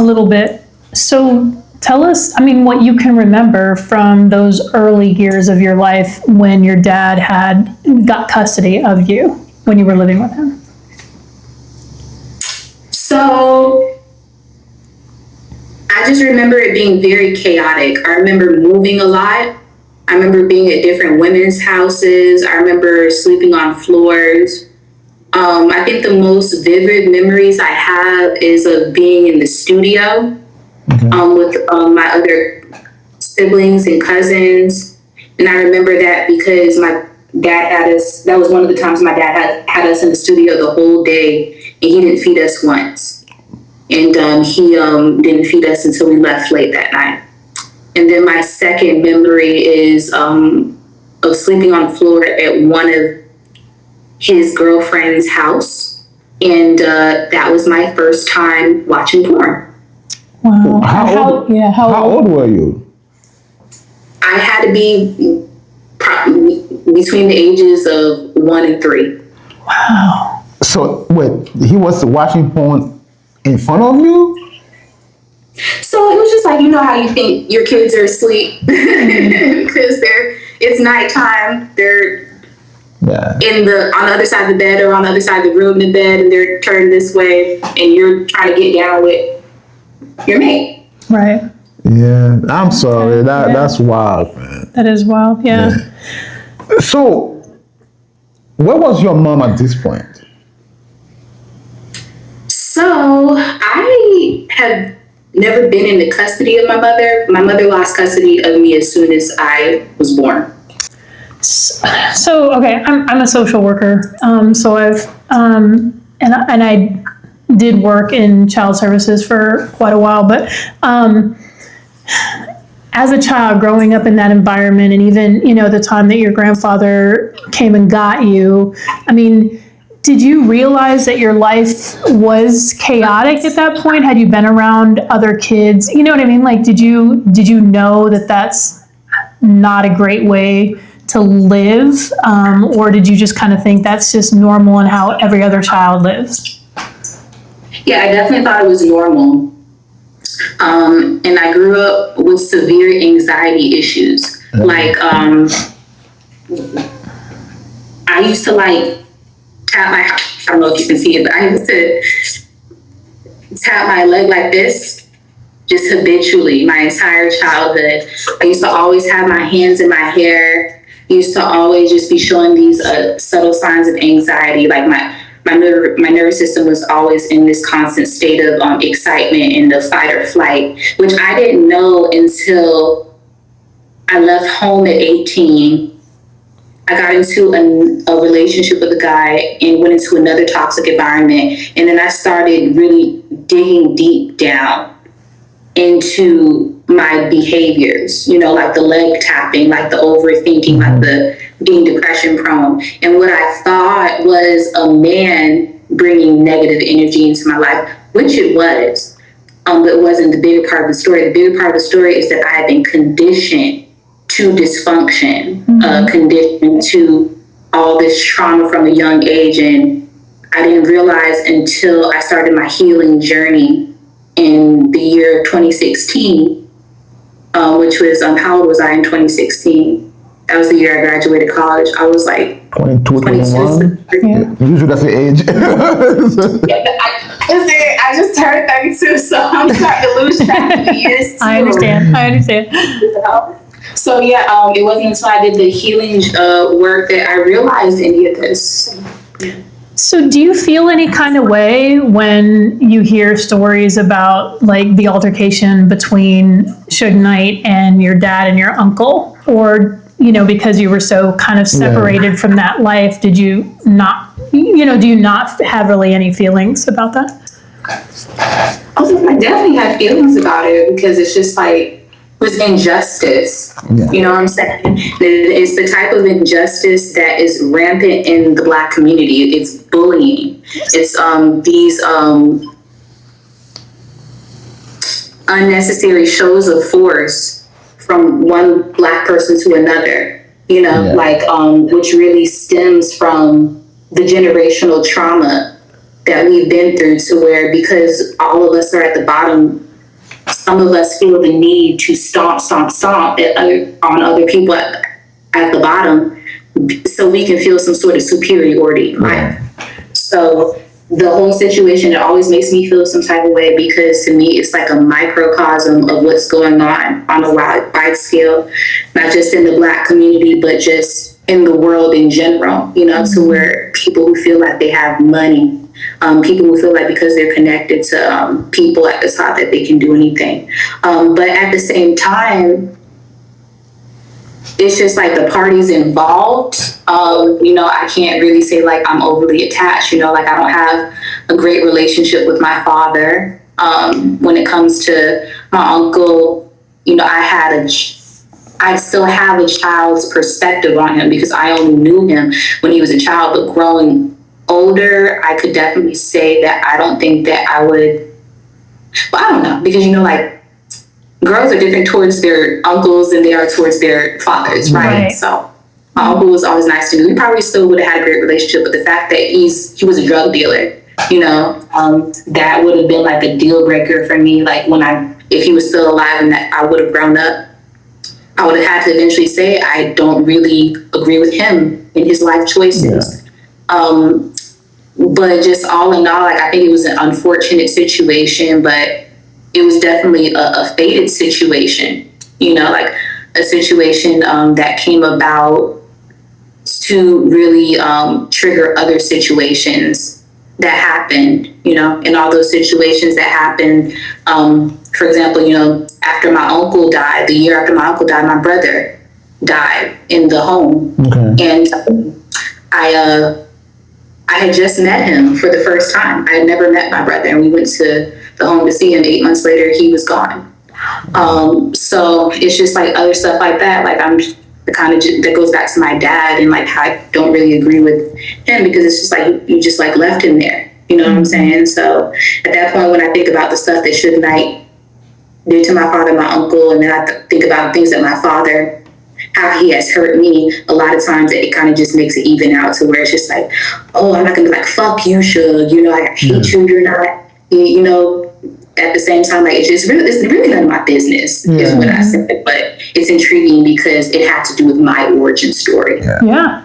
a little bit. So tell us, I mean, what you can remember from those early years of your life when your dad got custody of you when you were living with him. So I just remember it being very chaotic. I remember moving a lot. I remember being at different women's houses. I remember sleeping on floors. I think the most vivid memories I have is of being in the studio with my other siblings and cousins. And I remember that because my dad had us, that was one of the times my dad had us in the studio the whole day, and he didn't feed us once. And he didn't feed us until we left late that night. And then my second memory is of sleeping on the floor at one of his girlfriend's house. And that was my first time watching porn. Wow. How old were you? I had to be between the ages of 1 and 3. Wow. So wait, he was watching porn in front of you? So it was just like, you know how you think your kids are asleep because it's nighttime. They're on the other side of the bed or on the other side of the room in bed, and they're turned this way, and you're trying to get down with your mate. Right. Yeah, I'm sorry. That's wild, man. That is wild. Yeah. So, where was your mom at this point? So I have never been in the custody of my mother. My mother lost custody of me as soon as I was born. So okay, I'm a social worker. So I've and I did work in child services for quite a while. But as a child growing up in that environment, and even the time that your grandfather came and got you, I mean, did you realize that your life was chaotic at that point? Had you been around other kids? You know what I mean? Like, did you know that that's not a great way to live? Or did you just kind of think that's just normal and how every other child lives? Yeah, I definitely thought it was normal. And I grew up with severe anxiety issues. Like, I used to tap my, I don't know if you can see it, but I used to tap my leg like this, just habitually, my entire childhood. I used to always have my hands in my hair. I used to always just be showing these subtle signs of anxiety. Like my nervous system was always in this constant state of excitement and the fight or flight, which I didn't know until I left home at 18. I got into a relationship with a guy and went into another toxic environment. And then I started really digging deep down into my behaviors, like the leg tapping, like the overthinking, like the being depression prone. And what I thought was a man bringing negative energy into my life, which it was, but it wasn't the bigger part of the story. The bigger part of the story is that I had been conditioned to dysfunction, conditioned to all this trauma from a young age. And I didn't realize until I started my healing journey in the year 2016, which was, how old was I in 2016? That was the year I graduated college. I was like 22, 21. Yeah. Usually that's the age. I just turned 32, so I'm starting to lose track of the years too. I understand. So yeah, it wasn't until I did the healing work that I realized any of this. So do you feel any kind of way when you hear stories about like the altercation between Suge Knight and your dad and your uncle? Or, because you were so kind of separated from that life, did you not, do you not have really any feelings about that? I definitely had feelings about it because it's just like, was injustice. Yeah. You know what I'm saying? It's the type of injustice that is rampant in the Black community. It's bullying. It's these unnecessary shows of force from one Black person to another, which really stems from the generational trauma that we've been through, to where, because all of us are at the bottom some of us feel the need to stomp on other people at the bottom so we can feel some sort of superiority, right? So the whole situation, it always makes me feel some type of way, because to me, it's like a microcosm of what's going on a wide scale, not just in the Black community, but just in the world in general, you know, to where people who feel like they have money, people who feel like because they're connected to people at the top that they can do anything. But at the same time, it's just like the parties involved. You know, I can't really say like I'm overly attached, you know, like I don't have a great relationship with my father. When it comes to my uncle, you know, I still have a child's perspective on him because I only knew him when he was a child, but growing older, I could definitely say that I don't think that I would, well, I don't know, because, you know, like, girls are different towards their uncles than they are towards their fathers, right? So my uncle was always nice to me. We probably still would have had a great relationship, but the fact that he was a drug dealer, you know, that would have been like a deal breaker for me. Like if he was still alive and that I would have grown up, I would have had to eventually say I don't really agree with him in his life choices. But just all in all, like, I think it was an unfortunate situation, but it was definitely a fated situation, you know, like a situation that came about to really trigger other situations that happened, you know, and all those situations that happened. For example, you know, after my uncle died, the year after my uncle died, my brother died in the home. And I had just met him for the first time. I had never met my brother, and we went to the home to see him. 8 months later, he was gone. So it's just like other stuff like that. Like I'm the kind of, that goes back to my dad, and like how I don't really agree with him because it's just like you just like left him there. You know what I'm saying? So at that point, when I think about the stuff that Suge Knight did to my father, my uncle, and then I think about things that my father, how he has hurt me, a lot of times it kind of just makes it even out to where it's just like, oh, I'm not gonna be like, fuck you, Suge, you know, I hate you, you're not, you know. At the same time, like it's really none of my business, is what I said, but it's intriguing because it had to do with my origin story. Yeah.